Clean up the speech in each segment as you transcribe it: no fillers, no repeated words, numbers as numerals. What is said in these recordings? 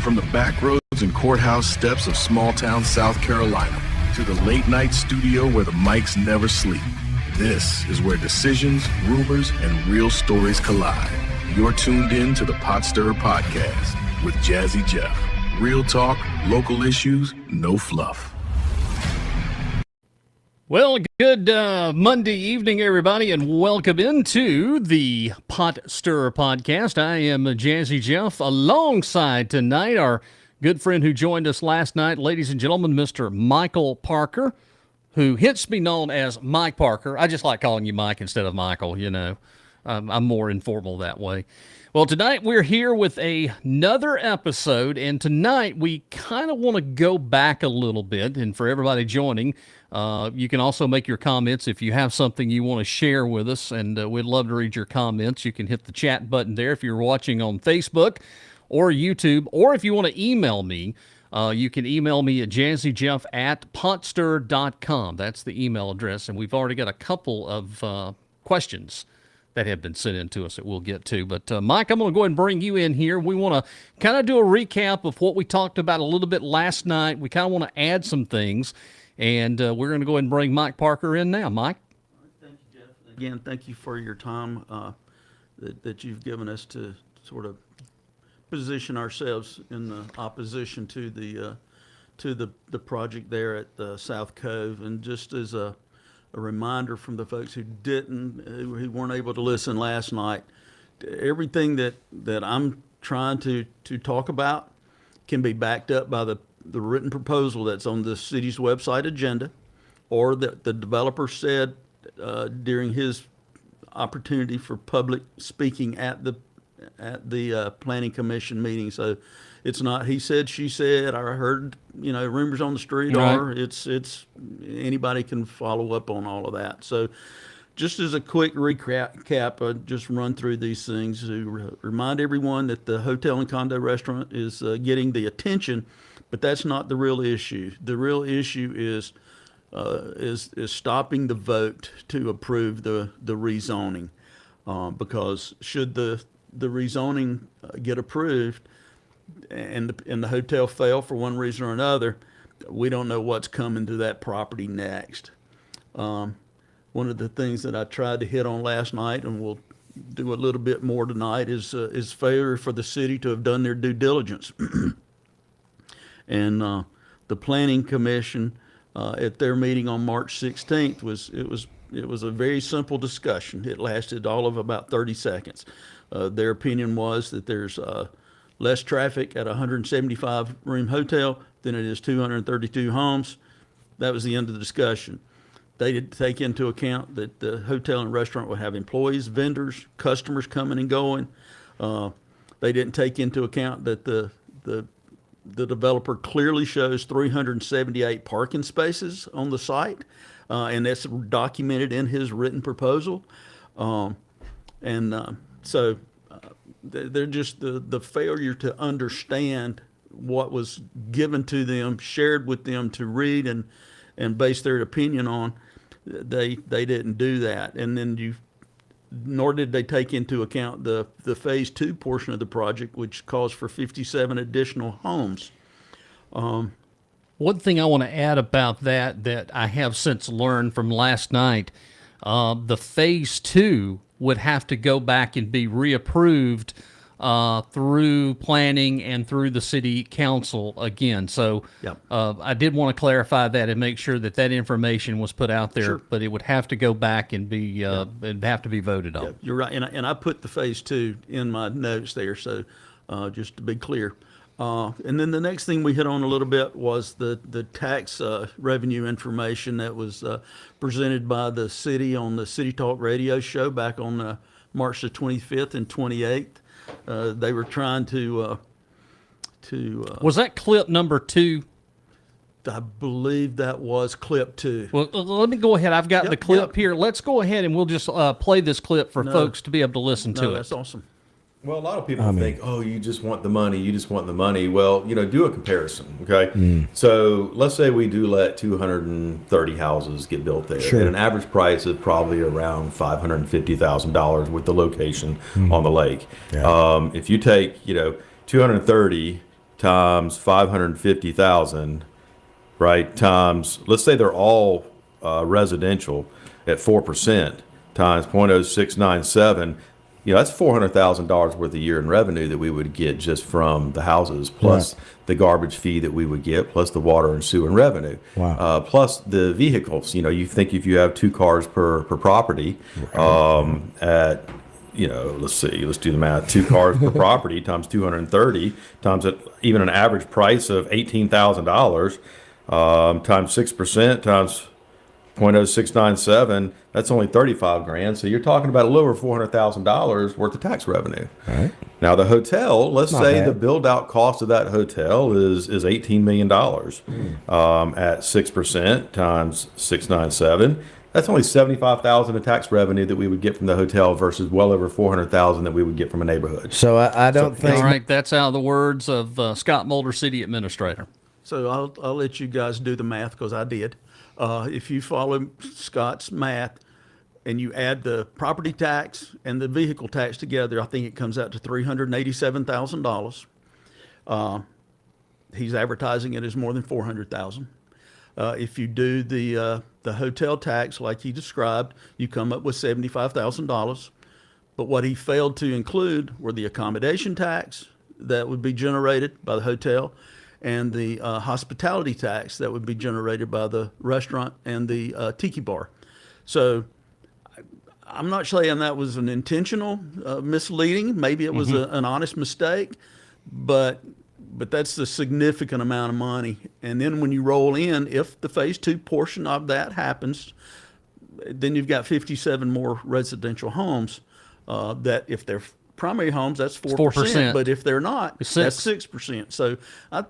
From the back roads and courthouse steps of small-town South Carolina to the late-night studio where the mics never sleep, this is where decisions, rumors, and real stories collide. You're tuned in to the Pot Stirrer Podcast with Jazzy Jeff. Real talk, local issues, no fluff. Well, good Monday evening, everybody, and welcome into the Pot Stirrer Podcast. I am Jazzy Jeff, alongside tonight our good friend who joined us last night, ladies and gentlemen, Mr. Michael Parker, who hence be known as Mike Parker. I just like calling you Mike instead of Michael, you know. I'm more informal that way. Well, tonight we're here with another episode, and tonight we kind of want to go back a little bit, and for everybody joining, you can also make your comments if you have something you want to share with us, and we'd love to read your comments. You can hit the chat button there if you're watching on Facebook or YouTube, or if you want to email me, you can email me at jazzyjeff@potstir.com. That's the email address, and we've already got a couple of questions that have been sent in to us that we'll get to. But Mike, I'm going to go ahead and bring you in here. We want to kind of do a recap of what we talked about a little bit last night. We kind of want to add some things, and we're going to go ahead and bring Mike Parker in now. Mike? Thank you, Jeff. Again, thank you for your time that you've given us to sort of position ourselves in the opposition to the project there at the South Cove. And just as a reminder from the folks who weren't able to listen last night, everything that I'm trying to talk about can be backed up by the written proposal that's on the city's website agenda, or that the developer said during his opportunity for public speaking at the planning commission meeting. So it's not he said, she said. I heard, rumors on the street, right. Or it's anybody can follow up on all of that. So just as a quick recap, just run through these things to remind everyone that the hotel and condo restaurant is getting the attention, but that's not the real issue. The real issue is stopping the vote to approve the rezoning, because should the rezoning get approved and the hotel fail for one reason or another, we don't know what's coming to that property next. One of the things that I tried to hit on last night, and we'll do a little bit more tonight, is failure for the city to have done their due diligence. And the Planning Commission at their meeting on March 16th it was a very simple discussion. It lasted all of about 30 seconds. Their opinion was that there's less traffic at a 175-room hotel than it is 232 homes. That was the end of the discussion. They did take into account that the hotel and restaurant would have employees, vendors, customers coming and going. They didn't take into account that the developer clearly shows 378 parking spaces on the site, and that's documented in his written proposal. So they're just the failure to understand what was given to them, shared with them to read and base their opinion on. They didn't do that, and then nor did they take into account the phase 2 portion of the project, which calls for 57 additional homes. One thing I want to add about that I have since learned from last night, the phase 2 would have to go back and be reapproved through planning and through the city council again. So Yep. I did want to clarify that and make sure that information was put out there, Sure. but it would have to go back and be it'd have to be voted on. Yeah, you're right, and I put the phase 2 in my notes there, so just to be clear. And then the next thing we hit on a little bit was the tax revenue information that was presented by the city on the City Talk radio show back on March the 25th and 28th. They were trying to Was that clip number 2? I believe that was clip 2. Well, let me go ahead. I've got the clip here. Let's go ahead and we'll just play this clip for folks to be able to listen to it. That's awesome. Well, a lot of people think, oh, you just want the money. You just want the money. Well, do a comparison, okay? So let's say we do let 230 houses get built there at an average price of probably around $550,000 with the location on the lake. Yeah. If you take, 230 times 550,000, right? Times, let's say they're all residential at 4% times 0.0697. That's $400,000 worth a year in revenue that we would get just from the houses, plus the garbage fee that we would get, plus the water and sewer and revenue, plus the vehicles. You think if you have 2 cars per property, at let's do the math. 2 cars per property times 230 times even an average price of $18,000 times 6% times 0.0697, that's only 35 grand. So you're talking about a little over $400,000 worth of tax revenue. Right. Now the hotel, let's say bad. the build out cost of that hotel is $18 million at 6% times 697. That's only $75,000 in tax revenue that we would get from the hotel versus well over $400,000 that we would get from a neighborhood. So I don't think. All right, that's out of the words of Scott Mulder, City Administrator. So I'll let you guys do the math because I did. If you follow Scott's math and you add the property tax and the vehicle tax together, I think it comes out to $387,000. He's advertising it as more than $400,000. If you do the hotel tax like he described, you come up with $75,000. But what he failed to include were the accommodation tax that would be generated by the hotel and the hospitality tax that would be generated by the restaurant and the tiki bar. So I'm not saying that was an intentional misleading. Maybe it was an honest mistake, but that's a significant amount of money. And then when you roll in, if the phase 2 portion of that happens, then you've got 57 more residential homes that if they're primary homes, that's 4%. But if they're not, that's 6%. So I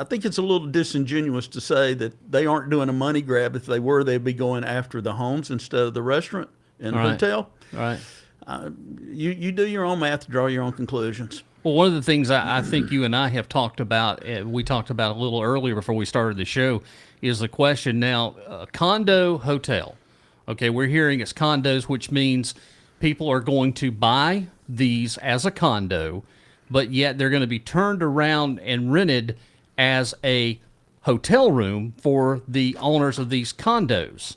think it's a little disingenuous to say that they aren't doing a money grab. If they were, they'd be going after the homes instead of the restaurant and hotel. Right. You do your own math to draw your own conclusions. Well, one of the things I think you and I have talked about, we talked about a little earlier before we started the show, is the question now, condo, hotel. Okay, we're hearing it's condos, which means people are going to buy these as a condo, but yet they're going to be turned around and rented as a hotel room for the owners of these condos.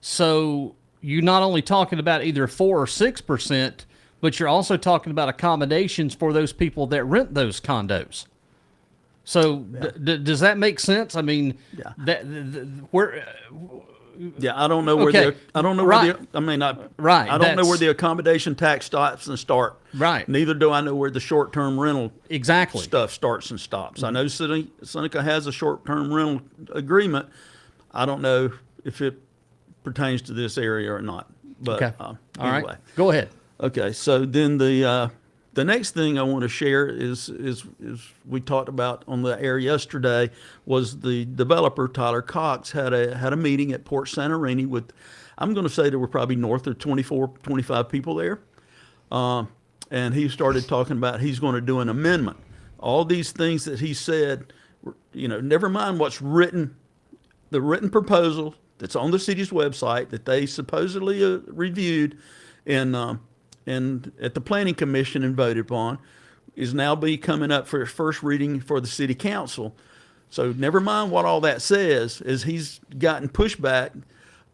So you're not only talking about either 4 or 6%, but you're also talking about accommodations for those people that rent those condos. So does that make sense? I mean, where? Yeah, I don't know where the I don't know where the I mean I right. I don't know where the accommodation tax stops and start. Right. Neither do I know where the short-term rental stuff starts and stops. I know Seneca has a short-term rental agreement. I don't know if it pertains to this area or not. But All anyway. right. Go ahead. Okay, so then the next thing I want to share is we talked about on the air yesterday was the developer Tyler Cox had a meeting at Port Santorini with, I'm going to say there were probably north of 24, 25 people there, and he started talking about he's going to do an amendment. All these things that he said, never mind what's written, the written proposal that's on the city's website that they supposedly reviewed and at the Planning Commission and voted upon, is now coming up for its first reading for the City Council. So never mind what all that says, as he's gotten pushback.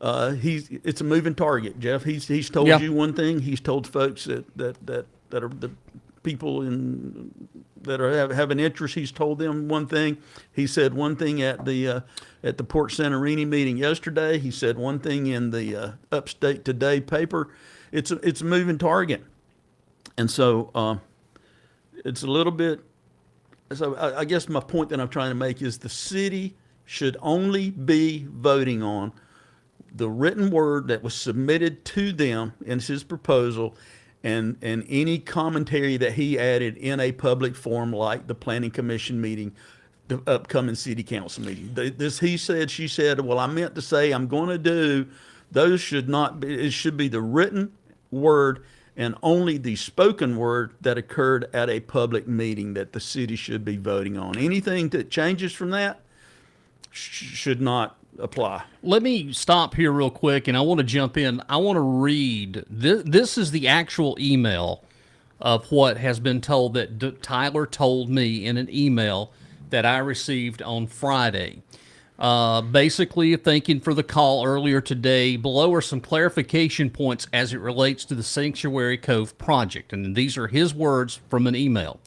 It's a moving target, Jeff. He's told you one thing. He's told folks that are the people that have an interest. He's told them one thing. He said one thing at the Port Santorini meeting yesterday. He said one thing in the Upstate Today paper. It's a moving target, and so it's a little bit. So I guess my point that I'm trying to make is the city should only be voting on the written word that was submitted to them in his proposal, and any commentary that he added in a public forum like the Planning Commission meeting, the upcoming City Council meeting. This he said, she said. Well, I meant to say I'm going to do. Those should not be, it should be the written word and only the spoken word that occurred at a public meeting that the city should be voting on. Anything that changes from that should not apply. Let me stop here real quick, and I want to jump in. I want to read. This is the actual email of what has been told that Tyler told me in an email that I received on Friday. Basically, thanking for the call earlier today. Below are some clarification points as it relates to the Sanctuary Cove project. And these are his words from an email.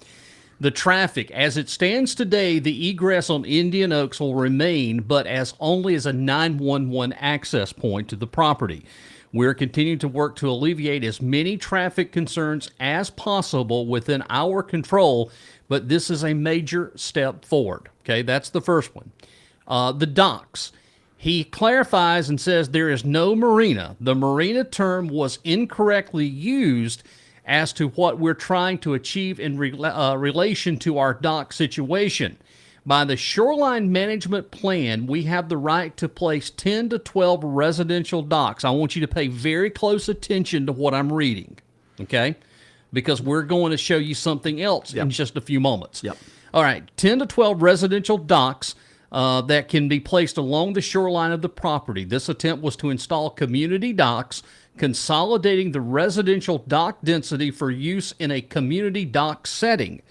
The traffic, as it stands today, the egress on Indian Oaks will remain, but only as a 911 access point to the property. We're continuing to work to alleviate as many traffic concerns as possible within our control, but this is a major step forward. Okay, that's the first one. The docks. He clarifies and says there is no marina. The marina term was incorrectly used as to what we're trying to achieve in relation to our dock situation. By the shoreline management plan, we have the right to place 10 to 12 residential docks. I want you to pay very close attention to what I'm reading, okay? Because we're going to show you something else in just a few moments. Yep. All right, 10 to 12 residential docks that can be placed along the shoreline of the property. This attempt was to install community docks, consolidating the residential dock density for use in a community dock setting.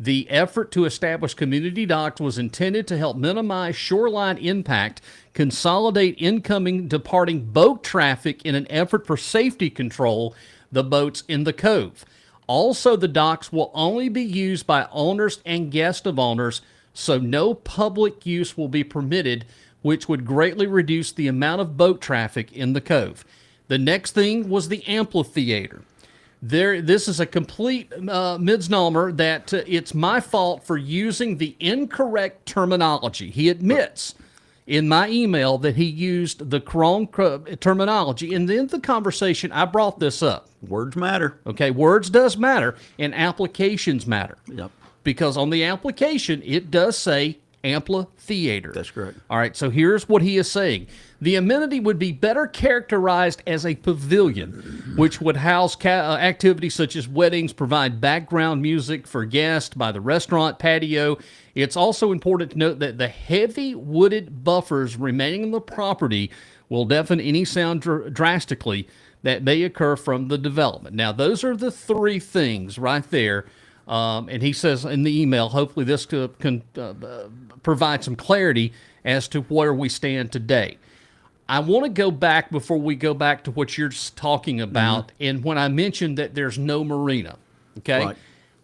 The effort to establish community docks was intended to help minimize shoreline impact, consolidate incoming, departing boat traffic in an effort for safety control the boats in the cove. Also, the docks will only be used by owners and guests of owners, so no public use will be permitted, which would greatly reduce the amount of boat traffic in the cove. The next thing was the amphitheater. This is a complete misnomer that it's my fault for using the incorrect terminology. He admits in my email that he used the wrong terminology. And in the conversation, I brought this up. Words matter. Okay, words does matter, and applications matter. Yep. Because on the application, it does say amphitheater. That's correct. All right, so here's what he is saying. The amenity would be better characterized as a pavilion, which would house activities such as weddings, provide background music for guests by the restaurant patio. It's also important to note that the heavy wooded buffers remaining on the property will deafen any sound drastically that may occur from the development. Now, those are the three things right there. And he says in the email, hopefully this can provide some clarity as to where we stand today. I want to go back before we go back to what you're talking about, and when I mentioned that there's no marina, okay? Right.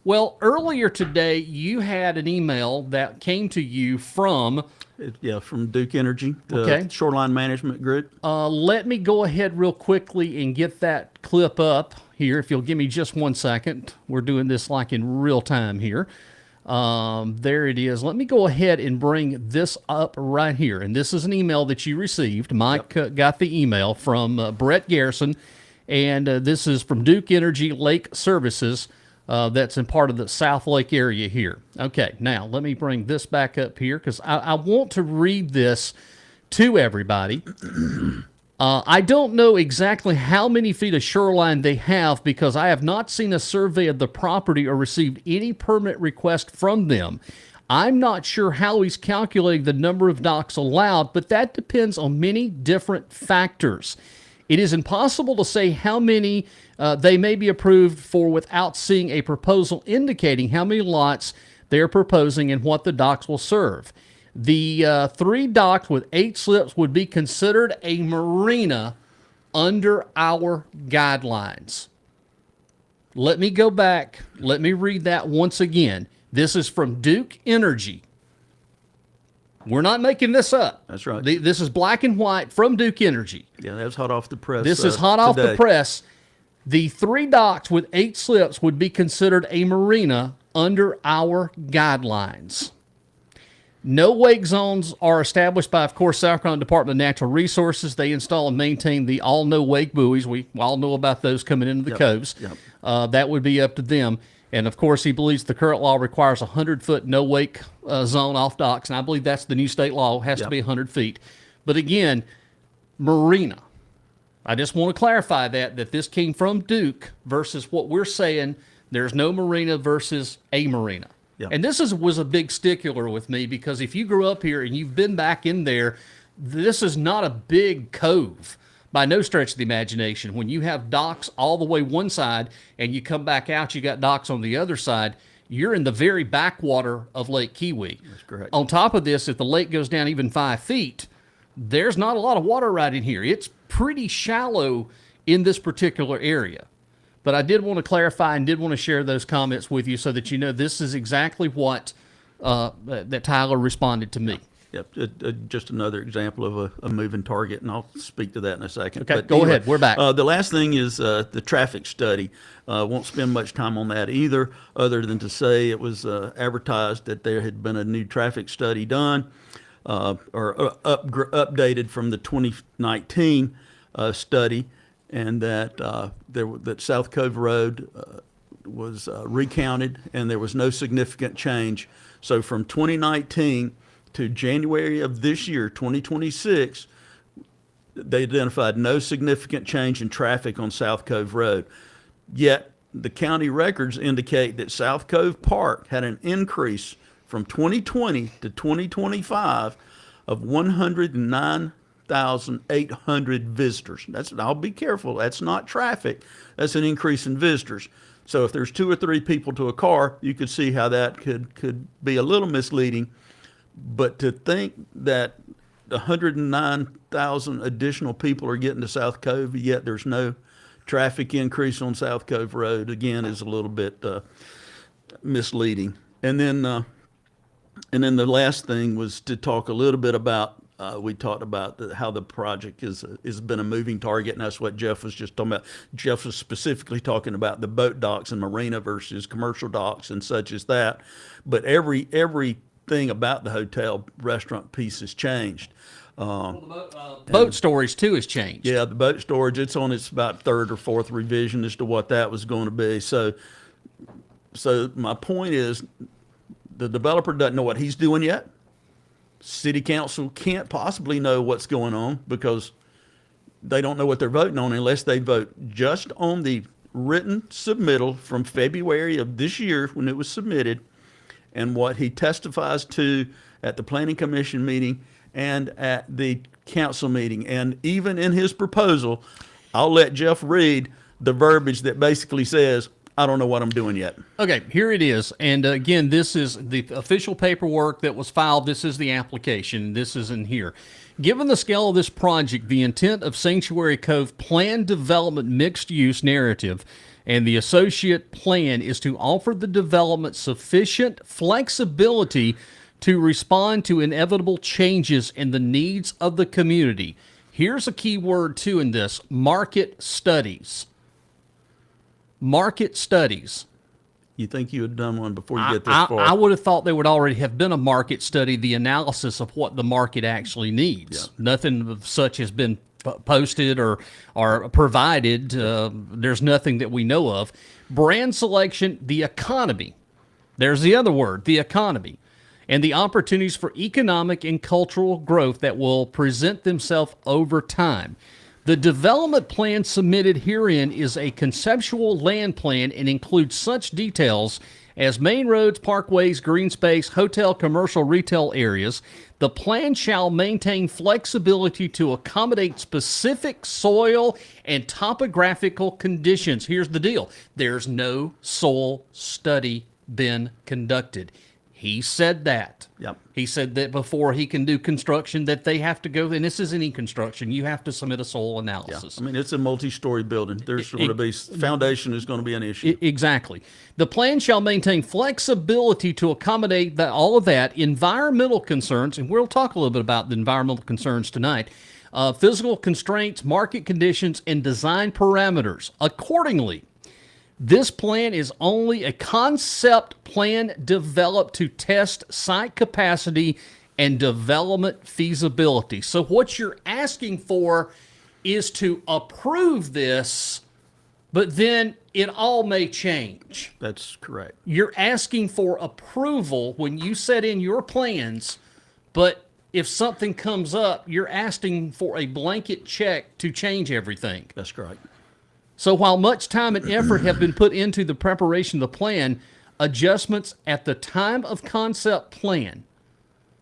Well, earlier today, you had an email that came to you from... From Duke Energy, the Okay. Shoreline Management Group. let me go ahead real quickly and get that clip up here. If you'll give me just 1 second. We're doing this like in real time here. There it is. Let me go ahead and bring this up right here. And this is an email that you received. Mike got the email from Brett Garrison. And this is from Duke Energy Lake Services. That's in part of the South Lake area here. Okay, now let me bring this back up here because I want to read this to everybody. I don't know exactly how many feet of shoreline they have because I have not seen a survey of the property or received any permit request from them. I'm not sure how he's calculating the number of docks allowed, but that depends on many different factors. It is impossible to say how many they may be approved for without seeing a proposal indicating how many lots they're proposing and what the docks will serve. The 3 docks with 8 slips would be considered a marina under our guidelines. Let me go back. Let me read that once again. This is from Duke Energy. We're not making this up. That's right. This is black and white from Duke Energy. Yeah, that was hot off the press. This is hot off the press. The 3 docks with 8 slips would be considered a marina under our guidelines. No wake zones are established by, of course, South Carolina Department of Natural Resources. They install and maintain the all no wake buoys. We all know about those coming into the coves. Yep. That would be up to them. And, of course, he believes the current law requires a 100-foot no-wake zone off docks, and I believe that's the new state law. It has to be 100 feet. But, again, marina. I just want to clarify that this came from Duke versus what we're saying, there's no marina versus a marina. Yep. And this was a big stickler with me because if you grew up here and you've been back in there, this is not a big cove. By no stretch of the imagination. When you have docks all the way one side and you come back out, you got docks on the other side, you're in the very backwater of Lake Kiwi. That's correct. On top of this, if the lake goes down even 5 feet, there's not a lot of water right in here. It's pretty shallow in this particular area. But I did want to clarify and did want to share those comments with you so that you know this is exactly what that Tyler responded to me. Yep, just another example of a moving target, and I'll speak to that in a second. Okay, go ahead. We're back. The last thing is the traffic study. Won't spend much time on that either, other than to say it was advertised that there had been a new traffic study done or updated from the 2019 study, and that that South Cove Road was recounted, and there was no significant change. So from 2019 to January of this year, 2026, they identified no significant change in traffic on South Cove Road. Yet the county records indicate that South Cove Park had an increase from 2020 to 2025 of 109,800 visitors. I'll be careful. That's not traffic. That's an increase in visitors. So if there's 2 or 3 people to a car, you could see how that could be a little misleading. But to think that 109,000 additional people are getting to South Cove, yet there's no traffic increase on South Cove Road, again, is a little bit misleading. And then the last thing was to talk a little bit about. We talked about how the project has been a moving target, and that's what Jeff was just talking about. Jeff was specifically talking about the boat docks and marina versus commercial docks and such as that. But everything about the hotel restaurant piece has changed. Boat storage too has changed. Yeah, the boat storage, it's on its about 3rd or 4th revision as to what that was going to be. So my point is, the developer doesn't know what he's doing yet. City council can't possibly know what's going on because they don't know what they're voting on unless they vote just on the written submittal from February of this year when it was submitted, and what he testifies to at the planning commission meeting and at the council meeting. And even in his proposal, I'll let Jeff read the verbiage that basically says, I don't know what I'm doing yet. Okay, here it is. And again, this is the official paperwork that was filed. This is the application. This is in here. Given the scale of this project, the intent of Sanctuary Cove planned development mixed use narrative and the associate plan is to offer the development sufficient flexibility to respond to inevitable changes in the needs of the community. Here's a key word too in this: market studies. Market studies. You think you had done one before you get this far? I would have thought there would already have been a market study, the analysis of what the market actually needs. Yeah. Nothing of such has been posted or provided. There's nothing that we know of. Brand selection, the economy. There's the other word, the economy. And the opportunities for economic and cultural growth that will present themselves over time. The development plan submitted herein is a conceptual land plan and includes such details as main roads, parkways, green space, hotel, commercial, retail areas. The plan shall maintain flexibility to accommodate specific soil and topographical conditions. Here's the deal. There's no soil study been conducted. He said that. Yep. He said that before he can do construction that they have to go, and this is any construction, you have to submit a soil analysis. Yeah. I mean, it's a multi-story building. There's going to be, foundation is going to be an issue. Exactly. The plan shall maintain flexibility to accommodate all of that, environmental concerns, and we'll talk a little bit about the environmental concerns tonight, physical constraints, market conditions, and design parameters. Accordingly, this plan is only a concept plan developed to test site capacity and development feasibility. So what you're asking for is to approve this, but then it all may change. That's correct. You're asking for approval when you set in your plans, but if something comes up, you're asking for a blanket check to change everything. That's correct. So while much time and effort have been put into the preparation of the plan, adjustments at the time of concept plan.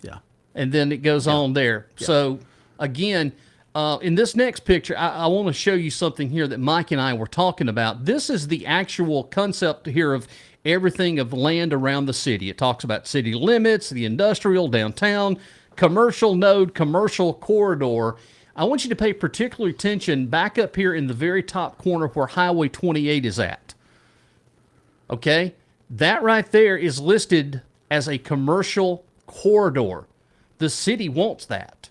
Yeah. And then it goes on there. Yeah. So again, in this next picture, I want to show you something here that Mike and I were talking about. This is the actual concept here of everything of land around the city. It talks about city limits, the industrial, downtown, commercial node, commercial corridor. I want you to pay particular attention back up here in the very top corner where Highway 28 is at. Okay? That right there is listed as a commercial corridor. The city wants that.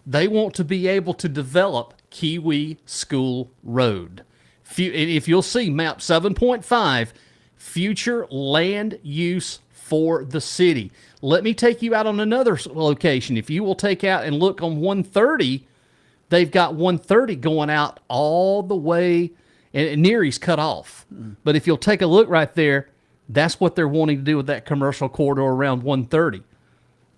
They want to be able to develop Kiwi School Road. If you'll see map 7.5, future land use for the city. Let me take you out on another location. If you will take out and look on 130, they've got 130 going out all the way, and Neary's cut off. But if you'll take a look right there, that's what they're wanting to do with that commercial corridor around 130.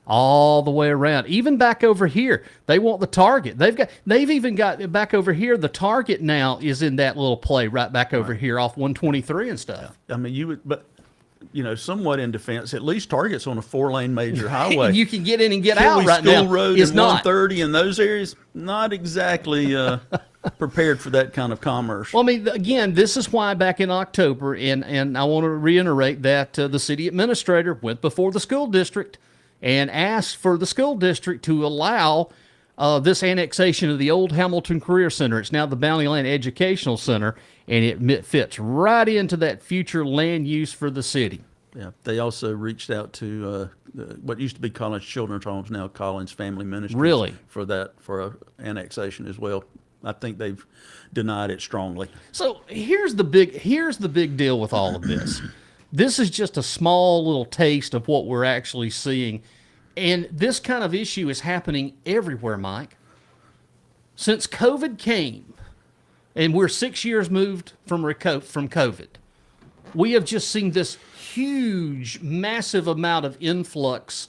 All the way around. Even back over here, they want the Target. They've even got back over here, the Target now is in that little play right back over here off 123 and stuff. I mean, but somewhat in defense, at least Target's on a 4-lane major highway. You can get in and get Kiwi out right School now. Road Is and not. 130 in those areas, not exactly prepared for that kind of commerce. Well, I mean, again, this is why back in October, and I want to reiterate that the city administrator went before the school district and asked for the school district to allow this annexation of the old Hamilton Career Center. It's now the Bountyland Educational Center, and it fits right into that future land use for the city. Yeah, they also reached out to what used to be Collins Children's Homes, now Collins Family Ministries. Really? For annexation as well. I think they've denied it strongly. So here's the big deal with all of this. This is just a small little taste of what we're actually seeing. And this kind of issue is happening everywhere, Mike. Since COVID came, and we're 6 years moved from COVID, we have just seen this huge, massive amount of influx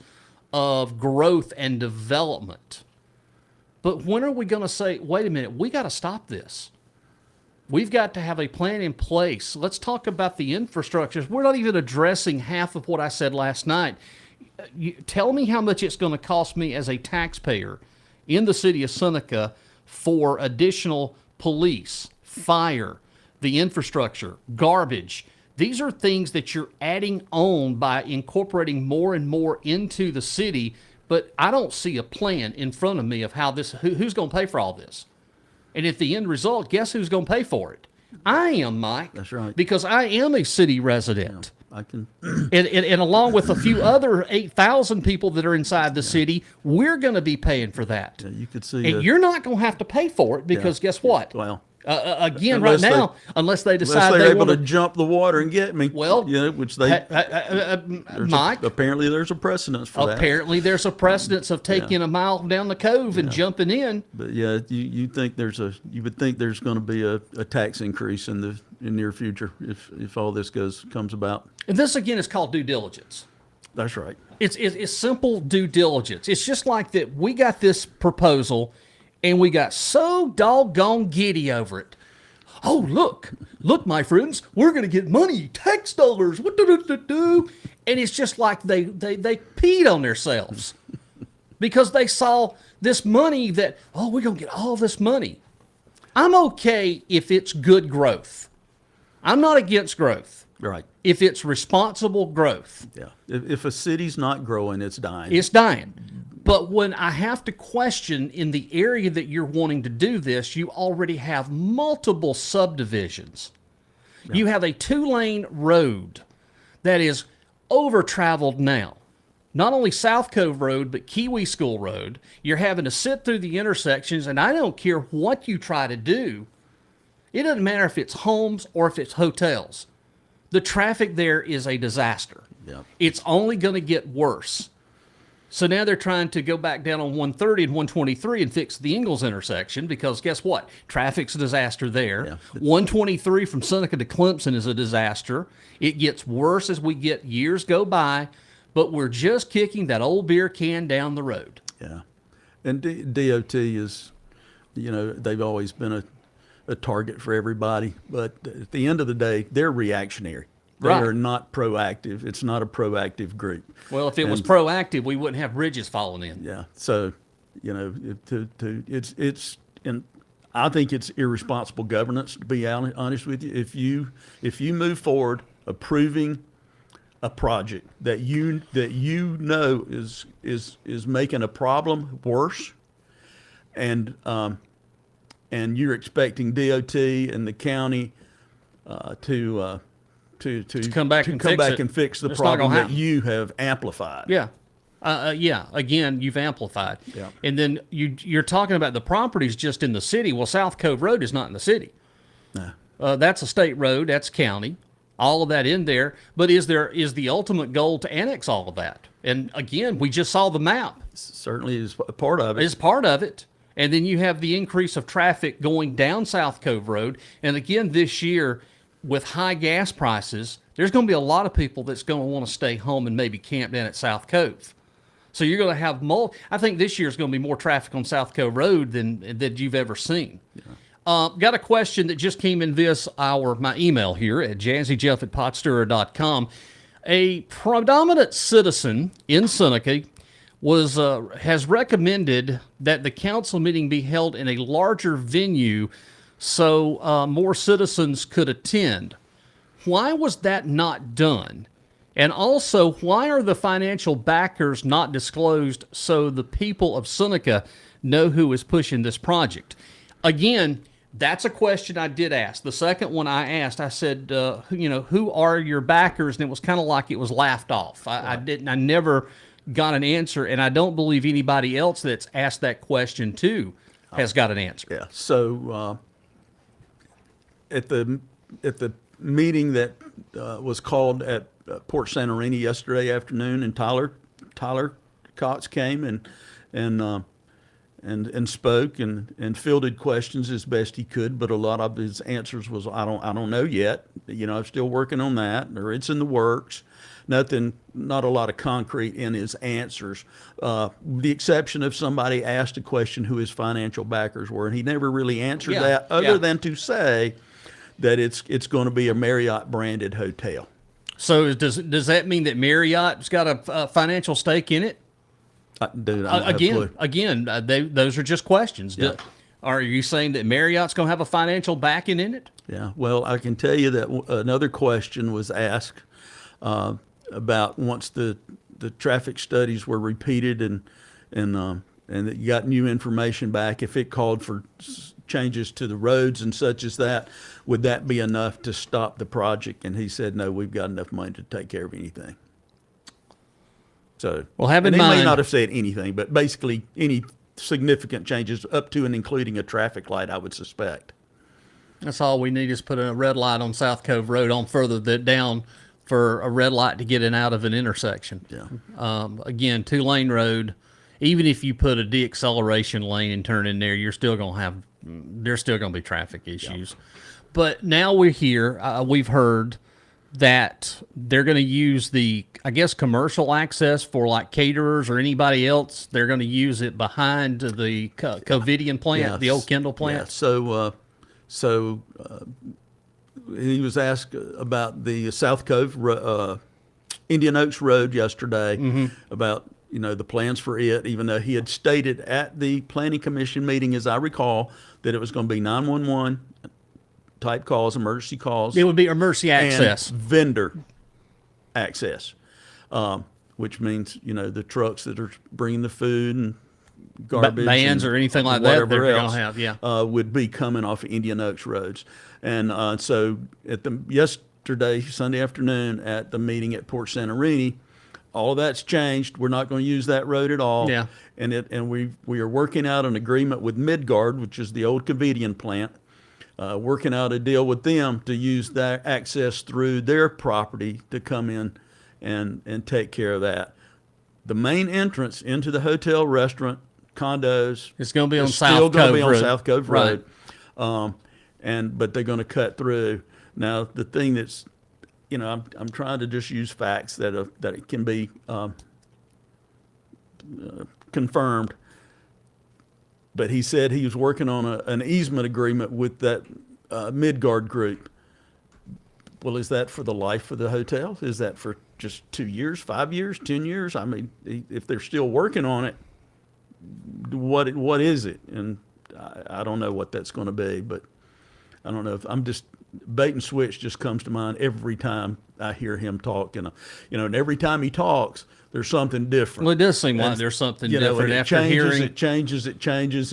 of growth and development. But when are we going to say, wait a minute, we got to stop this? We've got to have a plan in place. Let's talk about the infrastructures. We're not even addressing half of what I said last night. Tell me how much it's going to cost me as a taxpayer in the city of Seneca for additional police, fire, the infrastructure, garbage. These are things that you're adding on by incorporating more and more into the city, but I don't see a plan in front of me of how this, who's going to pay for all this. And at the end result, guess who's going to pay for it? I am, Mike. That's right. Because I am a city resident. I can. And along with a few other 8,000 people that are inside the city, we're going to be paying for that. Yeah, you could see. And you're not going to have to pay for it because guess what? Well, again, right now, unless they decide they're they able want to jump the water and get me. Well, which they. Mike, apparently there's a precedence for that. Apparently there's a precedence of taking a mile down the cove and jumping in. But yeah, you would think there's going to be a tax increase in the near future if all this comes about. And this again is called due diligence. That's right. It's simple due diligence. It's just like that. We got this proposal, and we got so doggone giddy over it. Oh, look, my friends, we're going to get money, tax dollars. What do? And it's just like they peed on themselves because they saw this money that, we're going to get all this money. I'm okay if it's good growth. I'm not against growth. Right. If it's responsible growth. Yeah. If a city's not growing, it's dying. It's dying. But when I have to question in the area that you're wanting to do this, you already have multiple subdivisions. Yeah. You have a 2-lane road that is over-traveled now. Not only South Cove Road, but Kiwi School Road. You're having to sit through the intersections, and I don't care what you try to do. It doesn't matter if it's homes or if it's hotels. The traffic there is a disaster. Yeah. It's only going to get worse. So now they're trying to go back down on 130 and 123 and fix the Ingalls intersection because guess what? Traffic's a disaster there. Yeah. 123 from Seneca to Clemson is a disaster. It gets worse as we get years go by, but we're just kicking that old beer can down the road. Yeah. And DOT is, they've always been a target for everybody, but at the end of the day, they're reactionary. They are not proactive. It's not a proactive group. Well, if it was proactive, we wouldn't have bridges falling in. Yeah. So, and I think it's irresponsible governance, to be honest with you. If you move forward approving a project that you know is making a problem worse, and you're expecting DOT and the county to come back and fix the It's not problem gonna that happen. you have amplified. Yeah. Yeah. Again, you've amplified. Yeah. And then you're talking about the properties just in the city. Well, South Cove Road is not in the city. No. That's a state road. That's county. All of that in there. But is the ultimate goal to annex all of that? And again, we just saw the map. Certainly is a part of it. Is part of it. And then you have the increase of traffic going down South Cove Road. And again, this year, with high gas prices, there's going to be a lot of people that's going to want to stay home and maybe camp down at South Cove. So you're going to have I think this year is going to be more traffic on South Cove Road than you've ever seen. Yeah. Got a question that just came in my email here at jazzyjeff@potstirrer.com. A predominant citizen in Seneca has recommended that the council meeting be held in a larger venue so more citizens could attend. Why was that not done? And also, why are the financial backers not disclosed so the people of Seneca know who is pushing this project? Again, that's a question I did ask. The second one I asked, I said, who are your backers? And it was kind of like it was laughed off. I never got an answer, and I don't believe anybody else that's asked that question too has got an answer. Yeah. So at the meeting that was called at Port Santorini yesterday afternoon, and Tyler Cox came and spoke and fielded questions as best he could, but a lot of his answers was I don't know yet. I'm still working on that, or it's in the works. Not a lot of concrete in his answers. The exception of somebody asked a question who his financial backers were, and he never really answered that, other than to say that it's going to be a Marriott branded hotel. So does that mean that Marriott's got a financial stake in it? Dude, I don't have a clue. Those are just questions. Yeah. Are you saying that Marriott's going to have a financial backing in it? Yeah. Well, I can tell you that another question was asked about once the traffic studies were repeated and that you got new information back, if it called for changes to the roads and such as that, would that be enough to stop the project? And he said, no, we've got enough money to take care of anything. So, well, have in and mind, he may not have said anything, but basically any significant changes up to and including a traffic light, I would suspect. That's all we need is put a red light on South Cove Road on further down for a red light to get in out of an intersection. Yeah. Again, 2-lane road. Even if you put a de-acceleration lane and turn in there, there's still going to be traffic issues. Yeah. But now we're here. We've heard that they're going to use the, I guess, commercial access for like caterers or anybody else. They're going to use it behind the Covidian plant, the old Kendall plant. Yeah. So he was asked about the South Cove, Indian Oaks Road yesterday, about the plans for it, even though he had stated at the Planning Commission meeting, as I recall, that it was going to be 911 type calls, emergency calls. It would be emergency access. And vendor access, which means, the trucks that are bringing the food and garbage. Vans or anything like that they're going to have, would be coming off of Indian Oaks roads. And so yesterday, Sunday afternoon, at the meeting at Port Santorini, all of that's changed. We're not going to use that road at all. Yeah. And we are working out an agreement with Midgard, which is the old Covidian plant, working out a deal with them to use that access through their property to come in and take care of that. The main entrance into the hotel, restaurant, condos, it's going to be on South Cove Road. Right. But they're going to cut through. Now, the thing that's, I'm trying to just use facts that it can be confirmed. But he said he was working on an easement agreement with that Midgard group. Well, is that for the life of the hotel? Is that for just 2 years, 5 years, 10 years? I mean, if they're still working on it, what is it? And I don't know what that's going to be, but I don't know if I'm just bait and switch just comes to mind every time I hear him talk, and and every time he talks, there's something different. Well, it does seem like there's something different and after hearing. It changes,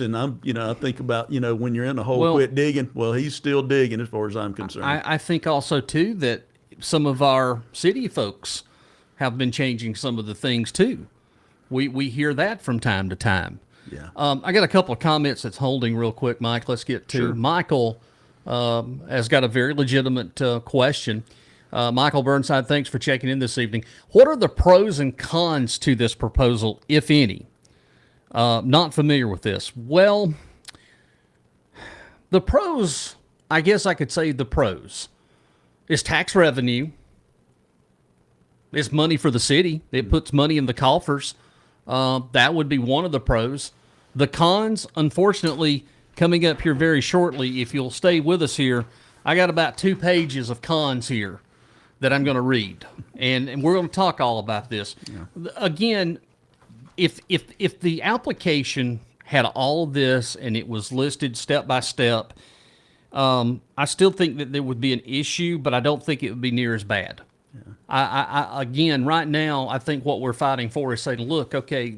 and I think about when you're in a hole, quit digging. Well, he's still digging as far as I'm concerned. I think also too that some of our city folks have been changing some of the things too. We hear that from time to time. Yeah. I got a couple of comments that's holding real quick, Mike. Let's get to Sure. Michael. Has got a very legitimate question. Michael Burnside, thanks for checking in this evening. What are the pros and cons to this proposal, if any? Not familiar with this. Well, the pros, I guess I could say the pros, is tax revenue. It's money for the city. It puts money in the coffers. That would be one of the pros. The cons, unfortunately, coming up here very shortly, if you'll stay with us here, I got about 2 pages of cons here that I'm going to read, and we're going to talk all about this. Yeah. Again, if the application had all this and it was listed step by step, I still think that there would be an issue, but I don't think it would be near as bad. Yeah. I again, right now, I think what we're fighting for is saying, look, okay,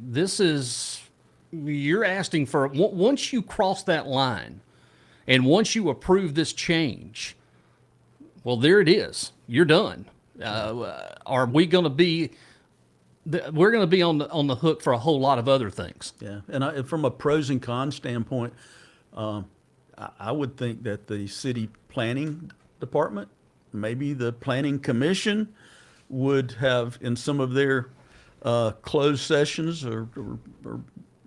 you're asking for, once you cross that line and once you approve this change, well, there it is. You're done. Are we going to be? We're going to be on the hook for a whole lot of other things. Yeah, and from a pros and cons standpoint, I would think that the city planning department, maybe the planning commission, would have in some of their closed sessions or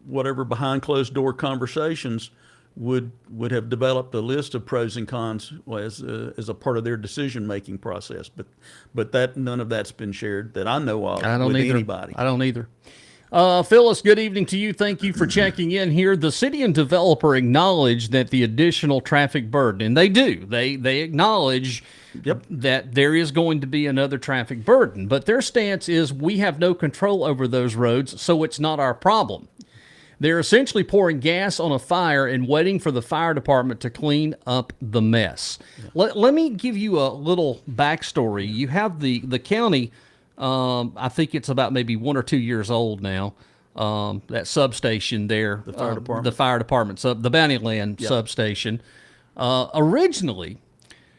whatever behind closed door conversations would have developed a list of pros and cons as a part of their decision making process. But that none of that's been shared that I know of with anybody. I don't either. Phyllis, good evening to you. Thank you for checking in here. The city and developer acknowledge that the additional traffic burden, and they do. They acknowledge that there is going to be another traffic burden, but their stance is we have no control over those roads, so it's not our problem. They're essentially pouring gas on a fire and waiting for the fire department to clean up the mess. Yeah. Let me give you a little backstory. You have the county, I think it's about maybe 1 or 2 years old now, that substation there. The fire department. The fire department, the Bountyland substation. Originally,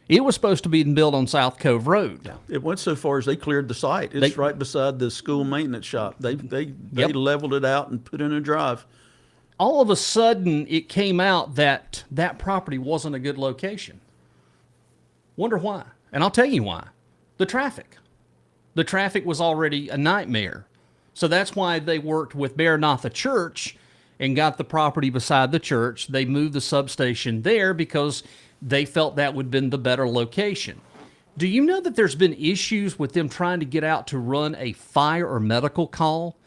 it was supposed to be built on South Cove Road. Yeah. It went so far as they cleared the site. It's right beside the school maintenance shop. They leveled it out and put in a drive. All of a sudden, it came out that that property wasn't a good location. Wonder why? And I'll tell you why. The traffic. The traffic was already a nightmare. So that's why they worked with Maranatha Church and got the property beside the church. They moved the substation there because they felt that would have been the better location. Do you know that there's been issues with them trying to get out to run a fire or medical call?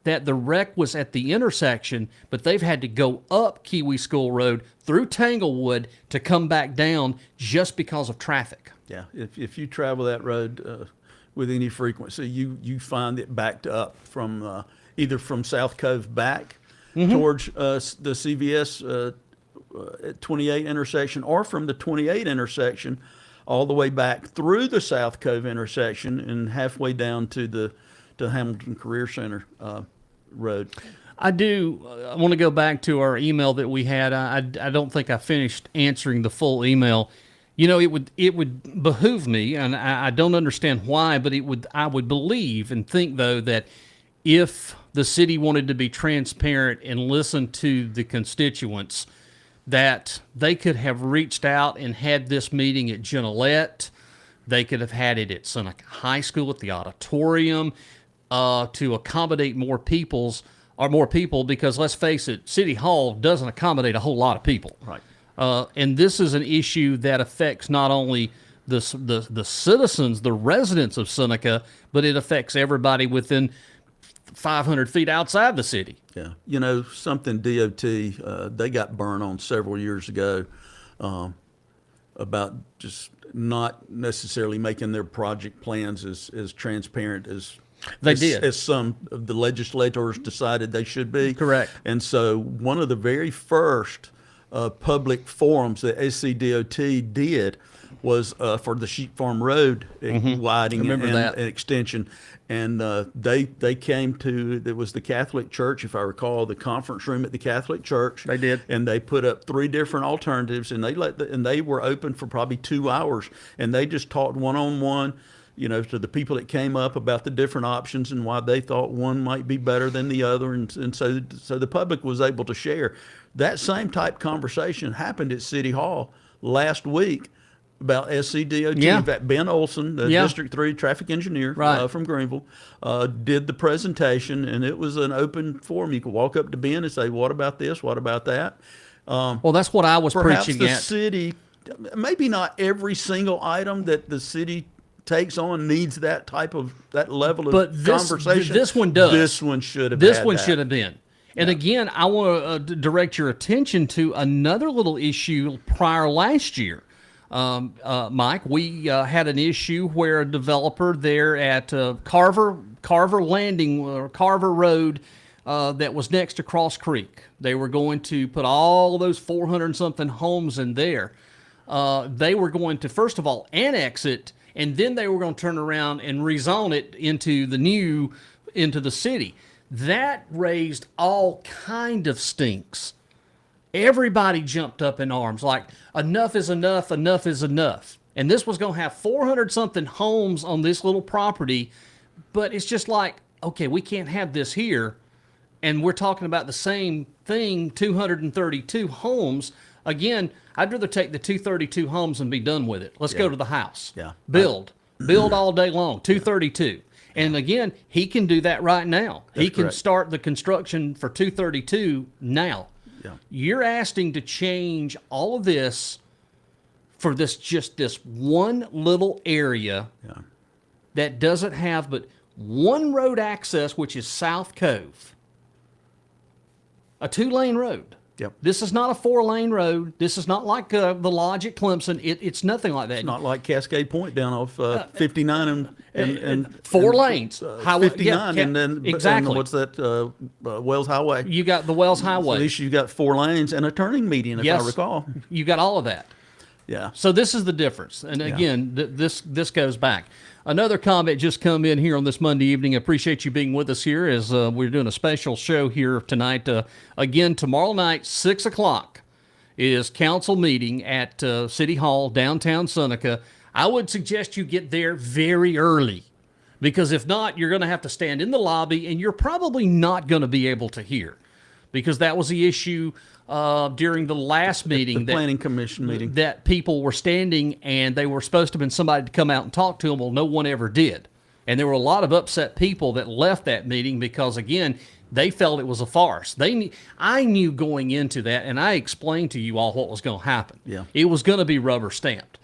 That the wreck was at the intersection, but they've had to go up Kiwi School Road through Tanglewood to come back down just because of traffic. Yeah, if you travel that road with any frequency, you find it backed up from either from South Cove back towards the CVS 28 intersection, or from the 28 intersection all the way back through the South Cove intersection and halfway down to the Hamilton Career Center road. I want to go back to our email that we had. I don't think I finished answering the full email. You know, it would behoove me, and I don't understand why, but I would believe and think, though, that if the city wanted to be transparent and listen to the constituents, that they could have reached out and had this meeting at Gillette. They could have had it at Seneca High School at the auditorium to accommodate more people, because let's face it, City Hall doesn't accommodate a whole lot of people. Right. And this is an issue that affects not only the citizens, the residents of Seneca, but it affects everybody within 500 feet outside the city. Yeah. You know, something DOT, they got burned on several years ago about just not necessarily making their project plans as transparent as some of the legislators decided they should be. Correct. And so one of the very first public forums that SCDOT did was for the Sheep Farm Road widening Remember and, that. and extension. And they came to, it was the Catholic Church, if I recall, the conference room at the Catholic Church. They did. And they put up 3 different alternatives, and they were open for probably 2 hours, and they just talked one-on-one, to the people that came up about the different options and why they thought one might be better than the other, and so the public was able to share. That same type conversation happened at City Hall last week about SCDOT. Yeah. In fact, Ben Olson, the District 3 traffic engineer from Greenville, did the presentation, and it was an open forum. You could walk up to Ben and say, what about this? What about that? Well, that's what I was Perhaps preaching the at. city, maybe not every single item that the city takes on needs that level of But conversation. this one does. This one should have. This had one that. should have been. And again, I want to direct your attention to another little issue prior last year. Mike, we had an issue where a developer there at Carver Landing, or Carver Road, that was next to Cross Creek. They were going to put all those 400 something homes in there. They were going to, first of all, annex it, and then they were going to turn around and rezone it into the city. That raised all kind of stinks. Everybody jumped up in arms, like enough is enough, enough is enough. And this was going to have 400 something homes on this little property, but it's just like, okay, we can't have this here. And we're talking about the same thing, 232 homes. Again, I'd rather take the 232 homes and be done with it. Let's go to the house. Yeah. Build all day long, 232. And again, he can do that right now. He can correct. start the construction for 232 now. Yeah. You're asking to change all of this for just this one little area that doesn't have but one road access, which is South Cove. A 2-lane road. Yep. This is not a 4-lane road. This is not like the Lodge at Clemson. It's nothing like that. It's not like Cascade Point down off 59 and 4 lanes. Highway, 59 and then exactly. and what's that? Wells Highway. You got the Wells At Highway. least you got 4 lanes and a turning median, if I recall. You got all of that. Yeah. So this is the difference. And again, this goes back. Another comment just come in here on this Monday evening. Appreciate you being with us here as we're doing a special show here tonight. Again, tomorrow night, 6 o'clock, is council meeting at City Hall, downtown Seneca. I would suggest you get there very early, because if not, you're going to have to stand in the lobby, and you're probably not going to be able to hear, because that was the issue during the last meeting. The Planning Commission meeting. That people were standing and they were supposed to have been somebody to come out and talk to them. Well, no one ever did. And there were a lot of upset people that left that meeting because, again, they felt it was a farce. I knew going into that, and I explained to you all what was going to happen. Yeah. It was going to be rubber stamped,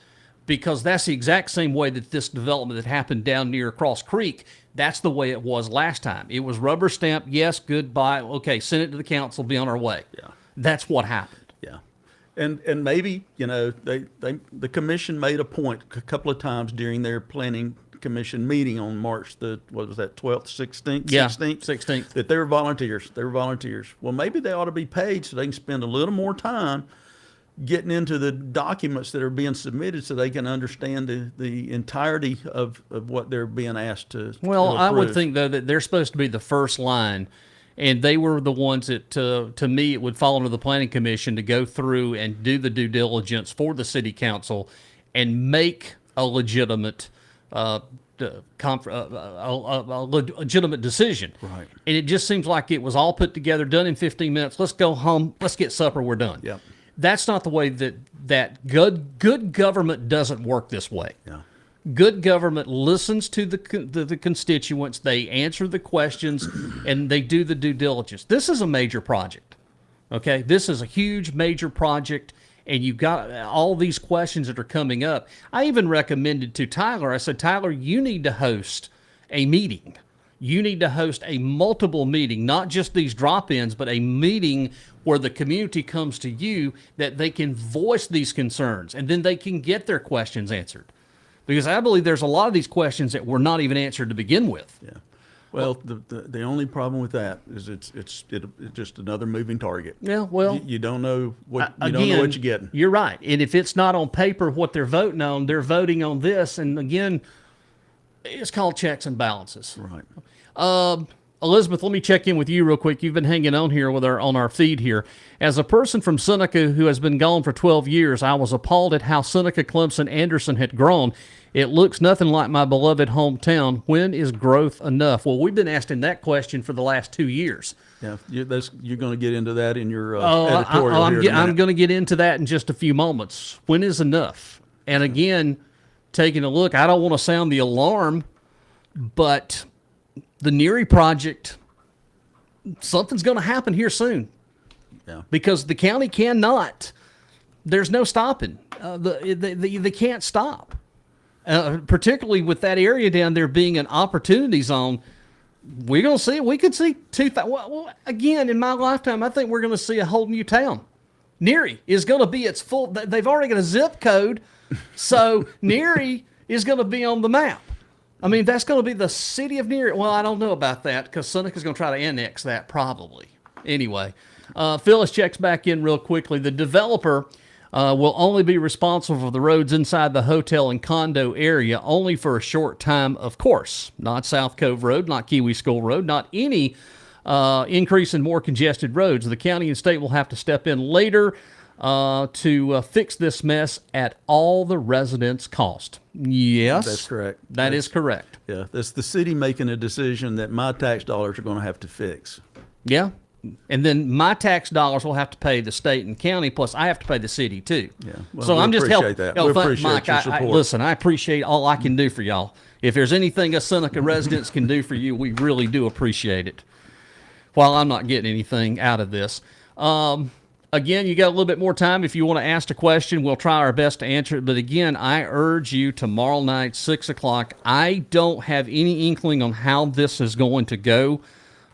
because that's the exact same way that this development that happened down near Cross Creek, that's the way it was last time. It was rubber stamped. Yes, goodbye. Okay, send it to the council, be on our way. Yeah. That's what happened. Yeah. And maybe, the commission made a point a couple of times during their planning commission meeting on March 12th, 16th? Yeah, 16th? 16th. That they were volunteers. Well, maybe they ought to be paid so they can spend a little more time getting into the documents that are being submitted so they can understand the entirety of what they're being asked to Well, I would approve. think, though, that they're supposed to be the first line, and they were the ones that, to me, it would fall under the Planning Commission to go through and do the due diligence for the city council and make a legitimate legitimate decision. Right. And it just seems like it was all put together, done in 15 minutes. Let's go home. Let's get supper. We're done. Yep. That's not the way that good government doesn't work this way. Yeah. Good government listens to the constituents. They answer the questions, and they do the due diligence. This is a major project. Okay, this is a huge major project, and you've got all these questions that are coming up. I even recommended to Tyler. I said, Tyler, you need to host a meeting. You need to host a multiple meeting, not just these drop-ins, but a meeting where the community comes to you, that they can voice these concerns, and then they can get their questions answered. Because I believe there's a lot of these questions that were not even answered to begin with. Yeah. Well, the only problem with that is it's just another moving target. Yeah, well, You don't know what you again, don't know what you're getting. You're right. And if it's not on paper what they're voting on, they're voting on this. And again, it's called checks and balances. Right. Elizabeth, let me check in with you real quick. You've been hanging on here with on our feed here. As a person from Seneca who has been gone for 12 years, I was appalled at how Seneca, Clemson, Anderson had grown. It looks nothing like my beloved hometown. When is growth enough? Well, we've been asking that question for the last 2 years. Yeah, you're going to get into that in your editorial I'm going to get into that in just a few moments. When is enough? And again, taking a look, I don't want to sound the alarm, but the Neary project, something's going to happen here soon. Yeah. Because the county cannot. There's no stopping. They can't stop. Particularly with that area down there being an opportunity zone. We're going to see. We could see again in my lifetime. I think we're going to see a whole new town. Neary is going to be its full. They've already got a zip code, so Neary is going to be on the map. I mean, that's going to be the city of Neary. Well, I don't know about that because Seneca's going to try to annex that probably. Anyway, Phyllis checks back in real quickly. The developer will only be responsible for the roads inside the hotel and condo area only for a short time, of course. Not South Cove Road, not Kiwi School Road, not any increase in more congested roads. The county and state will have to step in later to fix this mess at all the residents' cost. Yes. That's correct. That is correct. Yeah, that's the city making a decision that my tax dollars are going to have to fix. Yeah. And then my tax dollars will have to pay the state and county, plus I have to pay the city too. Yeah. Well, so we I'm just helping. appreciate that. We appreciate Mike, your support. listen, I appreciate all I can do for y'all. If there's anything us Seneca residents can do for you, we really do appreciate it. While I'm not getting anything out of this. Again, you got a little bit more time. If you want to ask a question, we'll try our best to answer it. But again, I urge you tomorrow night, 6 o'clock. I don't have any inkling on how this is going to go.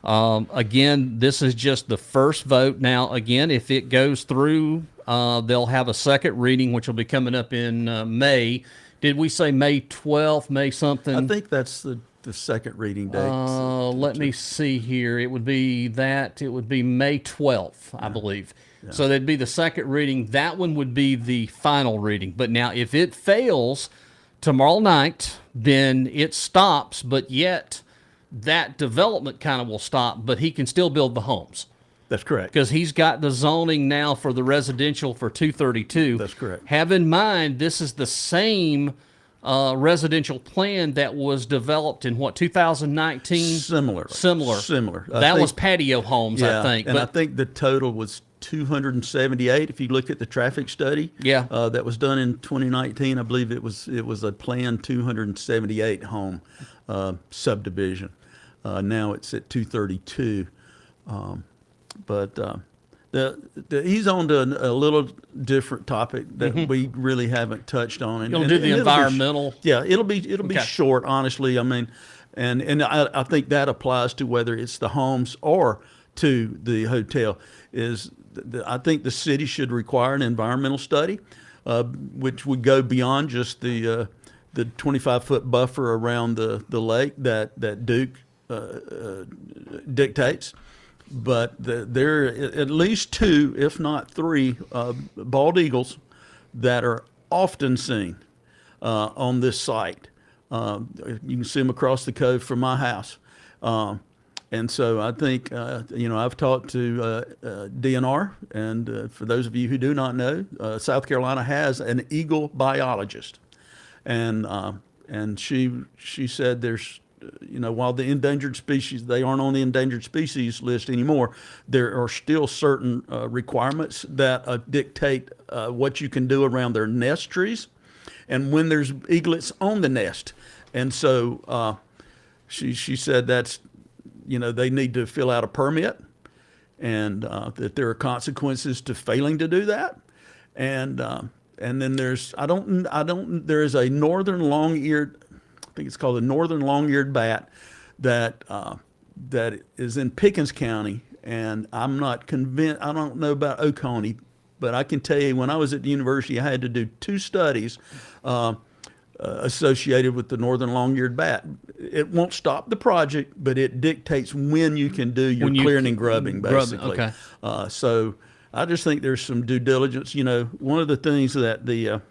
Again, this is just the first vote. Now, again, if it goes through, they'll have a second reading, which will be coming up in May. Did we say May 12th, May something? I think that's the second reading date. Let me see here. It would be May 12th, I believe. Yeah. So that'd be the second reading. That one would be the final reading. But now if it fails tomorrow night, then it stops, but yet that development kind of will stop, but he can still build the homes. That's correct. Because he's got the zoning now for the residential for 232. That's correct. Have in mind, this is the same residential plan that was developed in 2019? Similar. That was patio homes, yeah, I think. And I think the total was 278. If you look at the traffic study, that was done in 2019, I believe it was a planned 278 home subdivision. Now it's at 232. He's on to a little different topic that we really haven't touched on. You'll do the environmental. It'll be short, honestly. I mean, and I think that applies to whether it's the homes or to the hotel. I think the city should require an environmental study, which would go beyond just the 25-foot buffer around the lake that Duke dictates. But there are at least 2, if not 3, bald eagles that are often seen on this site. You can see them across the cove from my house. And so I think, I've talked to DNR, and for those of you who do not know, South Carolina has an eagle biologist. And she said there's, while the endangered species, they aren't on the endangered species list anymore, there are still certain requirements that dictate what you can do around their nest trees and when there's eaglets on the nest. And so she said that's, they need to fill out a permit, and that there are consequences to failing to do that. And then there's, there is a northern long-eared, I think it's called the northern long-eared bat that is in Pickens County. And I'm not convinced, I don't know about Oconee, but I can tell you when I was at the university, I had to do 2 studies. associated with the northern long-eared bat. It won't stop the project, but it dictates when you can do your clearing and grubbing, basically. Okay. So I just think there's some due diligence. One of the things that the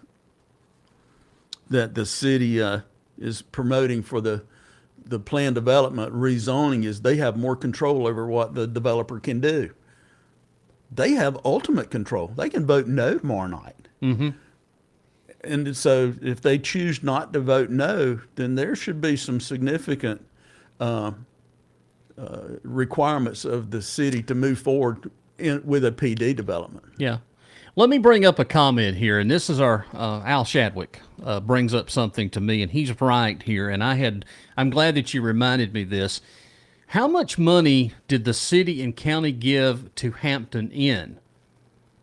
city is promoting for the planned development rezoning is they have more control over what the developer can do. They have ultimate control. They can vote no tomorrow night. Mm-hmm. And so if they choose not to vote no, then there should be some significant requirements of the city to move forward with a PD development. Yeah. Let me bring up a comment here, and this is our Al Shadwick brings up something to me, and he's right here, and I'm glad that you reminded me this. How much money did the city and county give to Hampton Inn?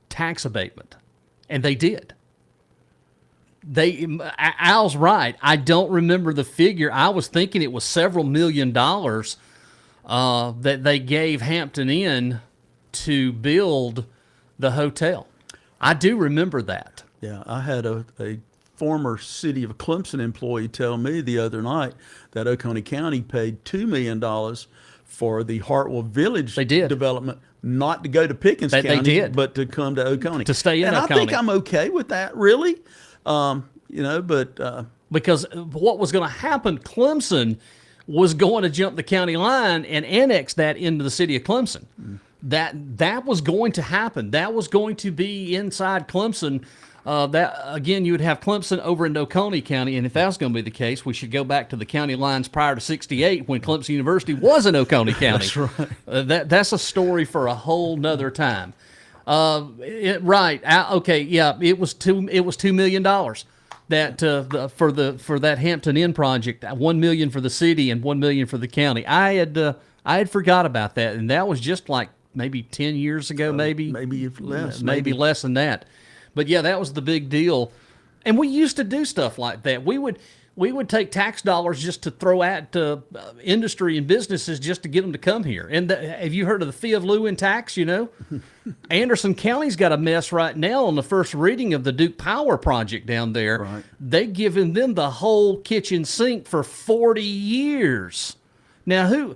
Tax abatement. And they did. Al's right. I don't remember the figure. I was thinking it was several $1 million that they gave Hampton Inn to build the hotel. I do remember that. Yeah, I had a former city of Clemson employee tell me the other night that Oconee County paid $2 million for the Hartwell Village development, not to go to Pickens County, but to come to Oconee. To stay in Oconee. And I think I'm okay with that, really. Because what was going to happen, Clemson was going to jump the county line and annex that into the city of Clemson. Mm. That was going to happen. That was going to be inside Clemson. That again, you would have Clemson over in Oconee County, and if that's going to be the case, we should go back to the county lines prior to '68 when Clemson University was in Oconee County. That's right. That's a story for a whole nother time. Right? Okay. Yeah. It was $2 million that for that Hampton Inn project. $1 million for the city and $1 million for the county. I had forgot about that, and that was just like maybe 10 years ago, maybe less, maybe less than that. But yeah, that was the big deal. And we used to do stuff like that. We would take tax dollars just to throw at industry and businesses just to get them to come here. And have you heard of the fee of lieu in tax? Anderson County's got a mess right now on the first reading of the Duke Power project down there. Right. They've given them the whole kitchen sink for 40 years. Now,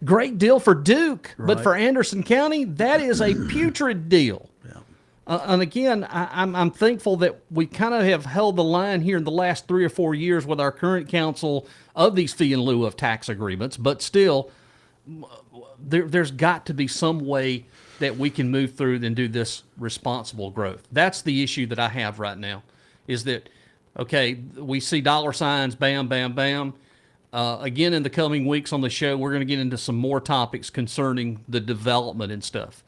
great deal for Duke, right. But for Anderson County, that is a putrid deal. And again, I'm thankful that we kind of have held the line here in the last 3 or 4 years with our current council of these fee in lieu of tax agreements. But still, there's got to be some way that we can move through and do this responsible growth. That's the issue that I have right now, is that, okay, we see dollar signs, bam, bam, bam. Again, in the coming weeks on the show, we're going to get into some more topics concerning the development and stuff.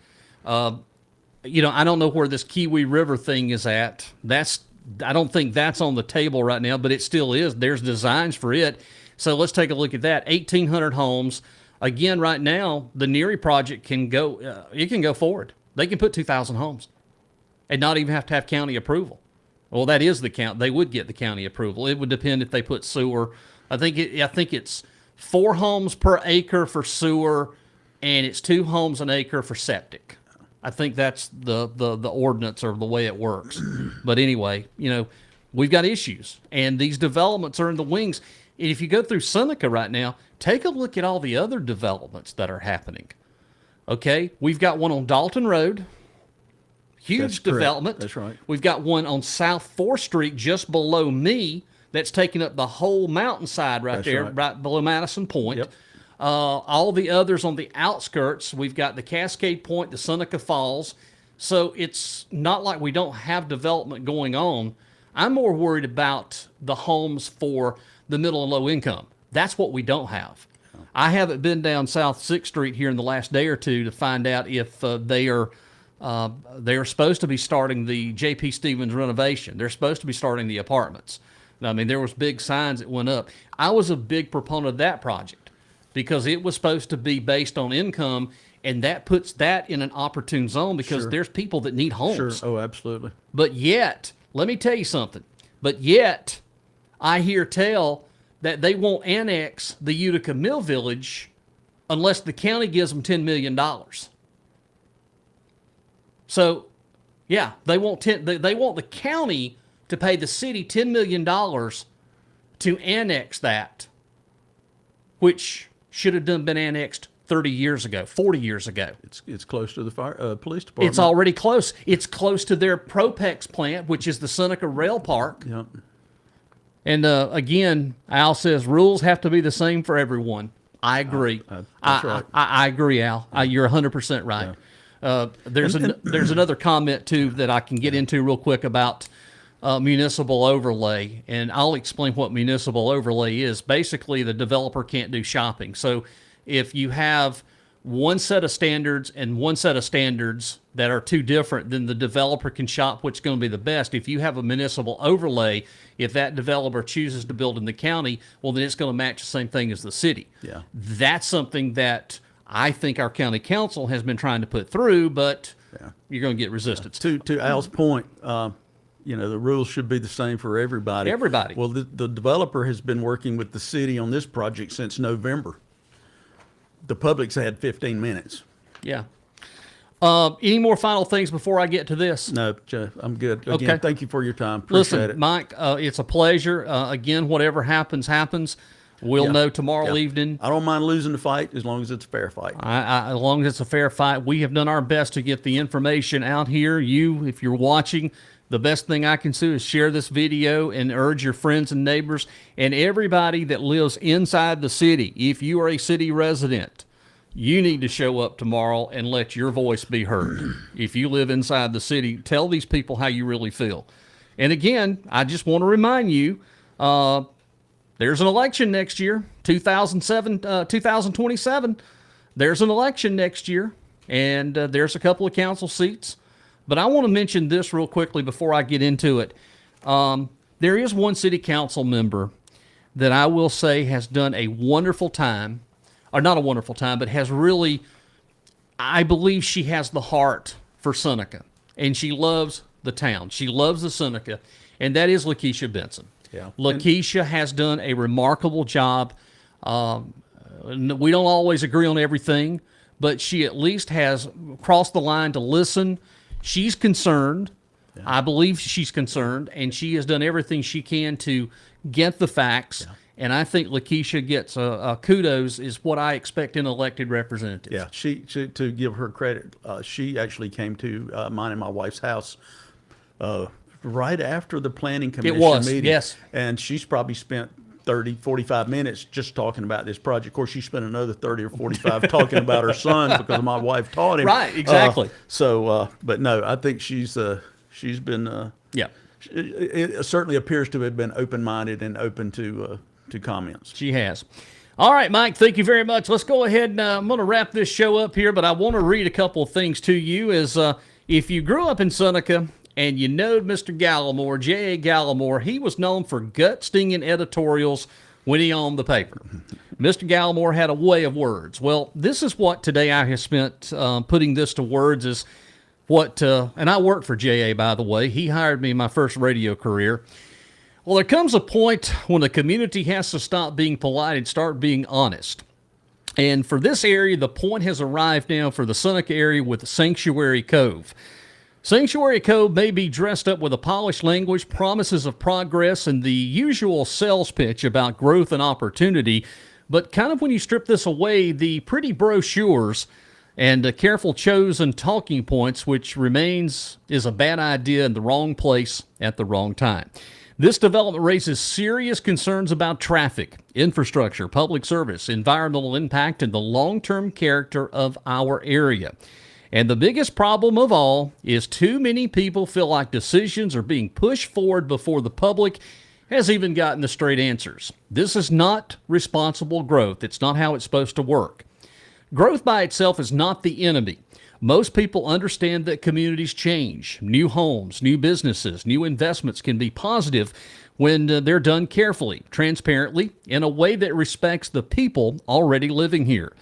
I don't know where this Kiwi River thing is at. I don't think that's on the table right now, but it still is. There's designs for it. So let's take a look at that. 1,800 homes. Again, right now, the Neary project can go, it can go forward. They can put 2,000 homes and not even have to have county approval. Well, that is the count. They would get the county approval. It would depend if they put sewer. I think it's 4 homes per acre for sewer, and it's 2 homes an acre for septic. I think that's the ordinance or the way it works. But anyway, we've got issues, and these developments are in the wings. And if you go through Seneca right now, take a look at all the other developments that are happening. Okay, we've got one on Dalton Road, huge development. That's right. We've got one on South 4th Street just below me that's taking up the whole mountainside right below Madison Point. Yep. All the others on the outskirts, we've got the Cascade Point, the Seneca Falls. So it's not like we don't have development going on. I'm more worried about the homes for the middle and low income. That's what we don't have. I haven't been down South 6th Street here in the last day or two to find out if they're supposed to be starting the J.P. Stevens renovation. They're supposed to be starting the apartments. I mean, there was big signs that went up. I was a big proponent of that project because it was supposed to be based on income, and that puts that in an opportune zone because there's people that need homes. Sure. Oh, absolutely. But yet, let me tell you something. But yet, I hear tell that they won't annex the Utica Mill Village unless the county gives them $10 million. So, yeah, they want the county to pay the city $10 million to annex that, which should have been annexed 30 years ago, 40 years ago. It's close to the police department. It's already close. It's close to their Propex plant, which is the Seneca Rail Park. Yep. And again, Al says rules have to be the same for everyone. I agree. That's right. I agree, Al. You're 100% right. Yeah. There's another comment, too, that I can get into real quick about municipal overlay, and I'll explain what municipal overlay is. Basically, the developer can't do shopping. So if you have one set of standards and one set of standards that are too different, then the developer can shop what's going to be the best. If you have a municipal overlay, if that developer chooses to build in the county, well, then it's going to match the same thing as the city. Yeah. That's something that I think our county council has been trying to put through, but you're going to get resistance. To Al's point, the rules should be the same for everybody. Everybody. Well, the developer has been working with the city on this project since November. The public's had 15 minutes. Yeah. Any more final things before I get to this? No, Jeff, I'm good. Again, Okay. Thank you for your time. Appreciate Listen, it. Mike, it's a pleasure. Again, whatever happens. We'll know tomorrow evening. I don't mind losing the fight as long as it's a fair fight. As long as it's a fair fight, we have done our best to get the information out here. You, if you're watching, the best thing I can do is share this video and urge your friends and neighbors and everybody that lives inside the city. If you are a city resident, you need to show up tomorrow and let your voice be heard. If you live inside the city, tell these people how you really feel. And again, I just want to remind you, there's an election next year, 2027. There's an election next year, and there's a couple of council seats. But I want to mention this real quickly before I get into it. There is one city council member that I will say has done a wonderful time, or not a wonderful time, but has really, I believe she has the heart for Seneca, and she loves the town. She loves the Seneca, and that is Lakeisha Benson. Yeah. Lakeisha has done a remarkable job. We don't always agree on everything, but she at least has crossed the line to listen. She's concerned. Yeah. I believe she's concerned, and she has done everything she can to get the facts. Yeah. And I think Lakeisha gets kudos is what I expect in elected representatives. Yeah, she to give her credit, she actually came to mine and my wife's house right after the planning commission meeting. Yes. And she's probably spent 30, 45 minutes just talking about this project. Of course, she spent another 30 or 45 talking about her son because my wife taught him. Right, exactly. But no, I think she's been it certainly appears to have been open-minded and open to comments. She has. All right, Mike, thank you very much. Let's go ahead and I'm going to wrap this show up here, but I want to read a couple of things to you. If you grew up in Seneca and you know Mr. Gallimore, J.A. Gallimore, he was known for gut-stinging editorials when he owned the paper. Mr. Gallimore had a way of words. Well, this is what today I have spent putting this to words is what, and I worked for J.A., by the way. He hired me in my first radio career. Well, there comes a point when the community has to stop being polite and start being honest. And for this area, the point has arrived now for the Seneca area with Sanctuary Cove. Sanctuary Cove may be dressed up with a polished language, promises of progress, and the usual sales pitch about growth and opportunity. But kind of when you strip this away, the pretty brochures and careful chosen talking points, which remains is a bad idea in the wrong place at the wrong time. This development raises serious concerns about traffic, infrastructure, public service, environmental impact, and the long-term character of our area. And the biggest problem of all is too many people feel like decisions are being pushed forward before the public has even gotten the straight answers. This is not responsible growth. It's not how it's supposed to work. Growth by itself is not the enemy. Most people understand that communities change. New homes, new businesses, new investments can be positive when they're done carefully, transparently, in a way that respects the people already living here.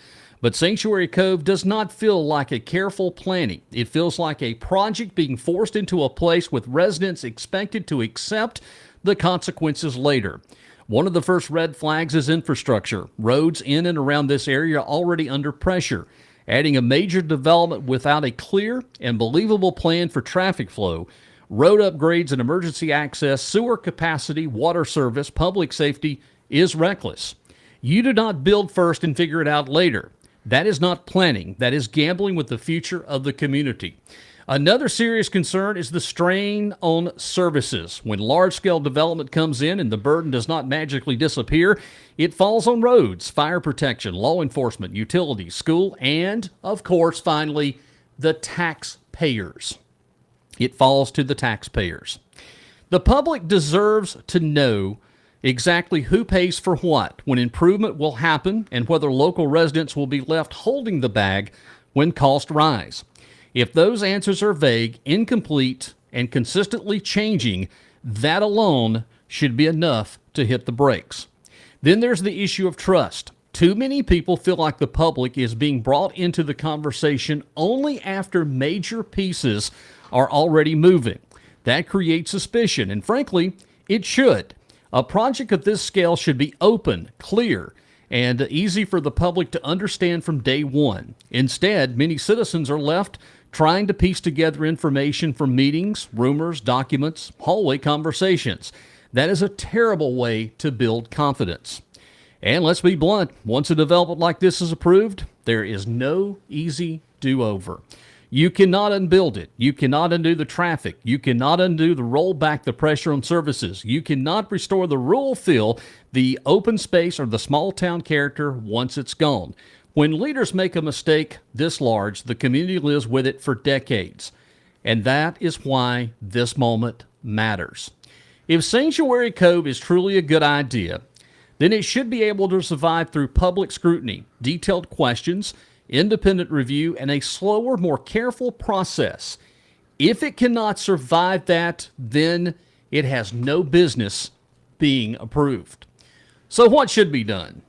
But Sanctuary Cove does not feel like a careful planning. It feels like a project being forced into a place with residents expected to accept the consequences later. One of the first red flags is infrastructure. Roads in and around this area are already under pressure. Adding a major development without a clear and believable plan for traffic flow road upgrades and emergency access, sewer capacity, water service, public safety is reckless. You do not build first and figure it out later. That is not planning. That is gambling with the future of the community. Another serious concern is the strain on services. When large-scale development comes in and the burden does not magically disappear, it falls on roads, fire protection, law enforcement, utilities, school, and, of course, finally, the taxpayers. It falls to the taxpayers. The public deserves to know exactly who pays for what, when improvement will happen, and whether local residents will be left holding the bag when costs rise. If those answers are vague, incomplete, and consistently changing, that alone should be enough to hit the brakes. Then there's the issue of trust. Too many people feel like the public is being brought into the conversation only after major pieces are already moving. That creates suspicion, and frankly, it should. A project of this scale should be open, clear, and easy for the public to understand from day one. Instead, many citizens are left trying to piece together information from meetings, rumors, documents, hallway conversations. That is a terrible way to build confidence. And let's be blunt, once a development like this is approved, there is no easy do-over. You cannot unbuild it. You cannot undo the traffic. You cannot undo the roll back the pressure on services. You cannot restore the rural feel, the open space, or the small town character once it's gone. When leaders make a mistake this large, the community lives with it for decades. And that is why this moment matters. If Sanctuary Cove is truly a good idea, then it should be able to survive through public scrutiny, detailed questions, independent review, and a slower, more careful process. If it cannot survive that, then it has no business being approved. So what should be done?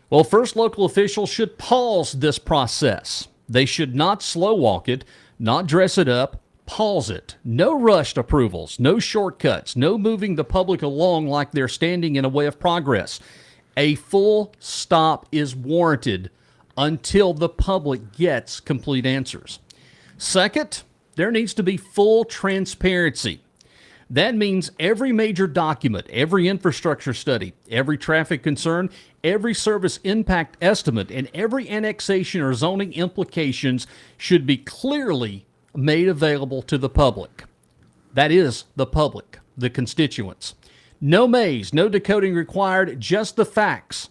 Well, first, local officials should pause this process. They should not slow walk it, not dress it up, pause it. No rushed approvals, no shortcuts, no moving the public along like they're standing in a way of progress. A full stop is warranted until the public gets complete answers. Second, there needs to be full transparency. That means every major document, every infrastructure study, every traffic concern, every service impact estimate, and every annexation or zoning implications should be clearly made available to the public. That is the public, the constituents. No maze, no decoding required, just the facts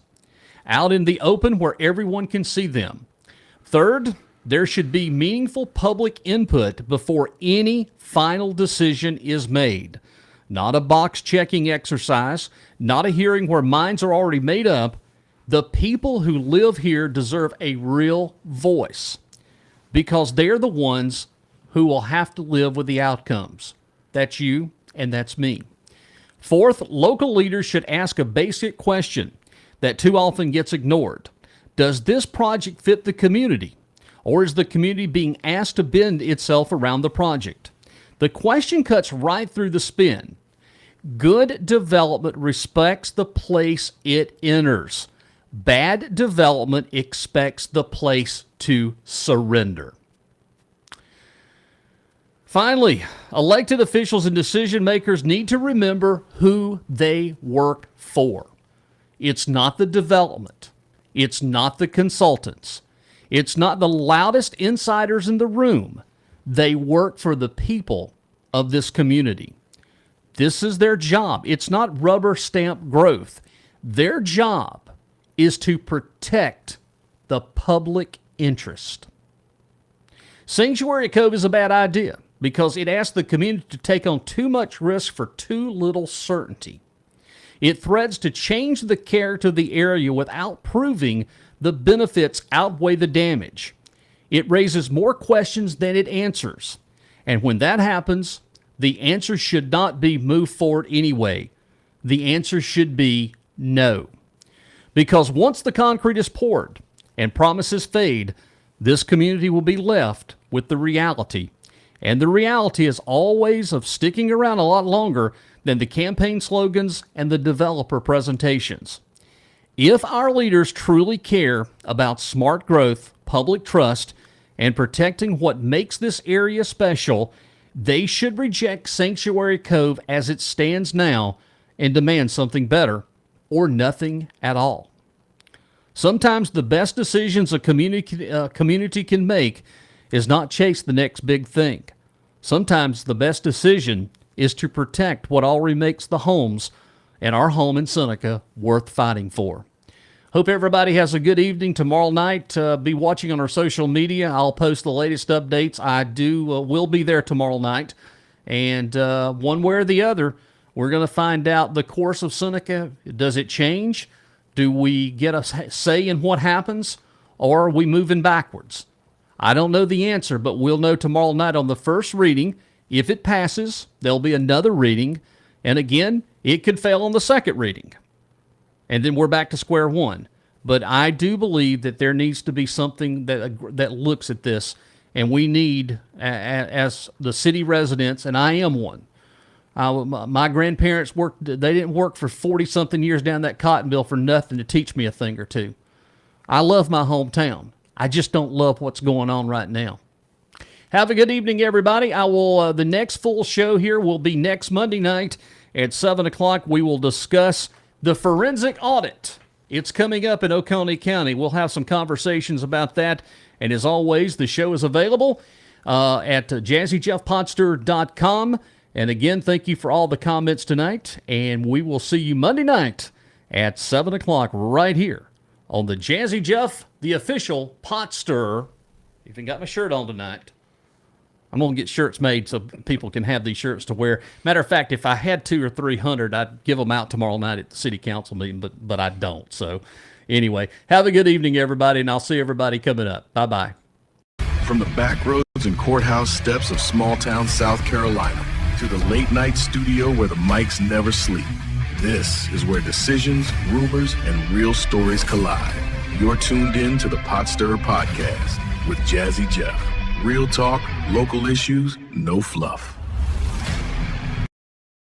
out in the open where everyone can see them. Third, there should be meaningful public input before any final decision is made. Not a box-checking exercise, not a hearing where minds are already made up. The people who live here deserve a real voice because they're the ones who will have to live with the outcomes. That's you and that's me. Fourth, local leaders should ask a basic question that too often gets ignored. Does this project fit the community? Or is the community being asked to bend itself around the project? The question cuts right through the spin. Good development respects the place it enters. Bad development expects the place to surrender. Finally, elected officials and decision makers need to remember who they work for. It's not the development. It's not the consultants. It's not the loudest insiders in the room. They work for the people of this community. This is their job. It's not rubber stamp growth. Their job is to protect the public interest. Sanctuary Cove is a bad idea because it asks the community to take on too much risk for too little certainty. It threatens to change the character of the area without proving the benefits outweigh the damage. It raises more questions than it answers. And when that happens, the answer should not be move forward anyway. The answer should be no. Because once the concrete is poured and promises fade, this community will be left with the reality. And the reality is always of sticking around a lot longer than the campaign slogans and the developer presentations. If our leaders truly care about smart growth, public trust, and protecting what makes this area special, They should reject Sanctuary Cove as it stands now and demand something better or nothing at all. Sometimes the best decisions a community can make is not chase the next big thing. Sometimes the best decision is to protect what already makes the homes and our home in Seneca worth fighting for. Hope everybody has a good evening tomorrow night. Be watching on our social media. I'll post the latest updates. I will be there tomorrow night. And one way or the other, we're going to find out the course of Seneca. Does it change? Do we get a say in what happens? Or are we moving backwards? I don't know the answer, but we'll know tomorrow night on the first reading. If it passes, there'll be another reading. And again, it could fail on the second reading. And then we're back to square one. But I do believe that there needs to be something that looks at this, and we need, as the city residents, and I am one. My grandparents worked; they didn't work for 40-something years down that cotton mill for nothing to teach me a thing or two. I love my hometown. I just don't love what's going on right now. Have a good evening, everybody. I will. The next full show here will be next Monday night at 7 o'clock. We will discuss the forensic audit. It's coming up in Oconee County. We'll have some conversations about that. And as always, the show is available at jazzyjeffpodster.com. And again, thank you for all the comments tonight. And we will see you Monday night at 7 o'clock right here on the Jazzy Jeff, the official pot stirrer. Even got my shirt on tonight. I'm going to get shirts made so people can have these shirts to wear. Matter of fact, if I had 200 or 300, I'd give them out tomorrow night at the city council meeting, but I don't. So anyway, have a good evening, everybody, and I'll see everybody coming up. Bye-bye. From the back roads and courthouse steps of small town South Carolina to the late night studio where the mics never sleep, this is where decisions, rumors, and real stories collide. You're tuned in to the Pot Stirrer Podcast with Jazzy Jeff. Real talk, local issues, no fluff.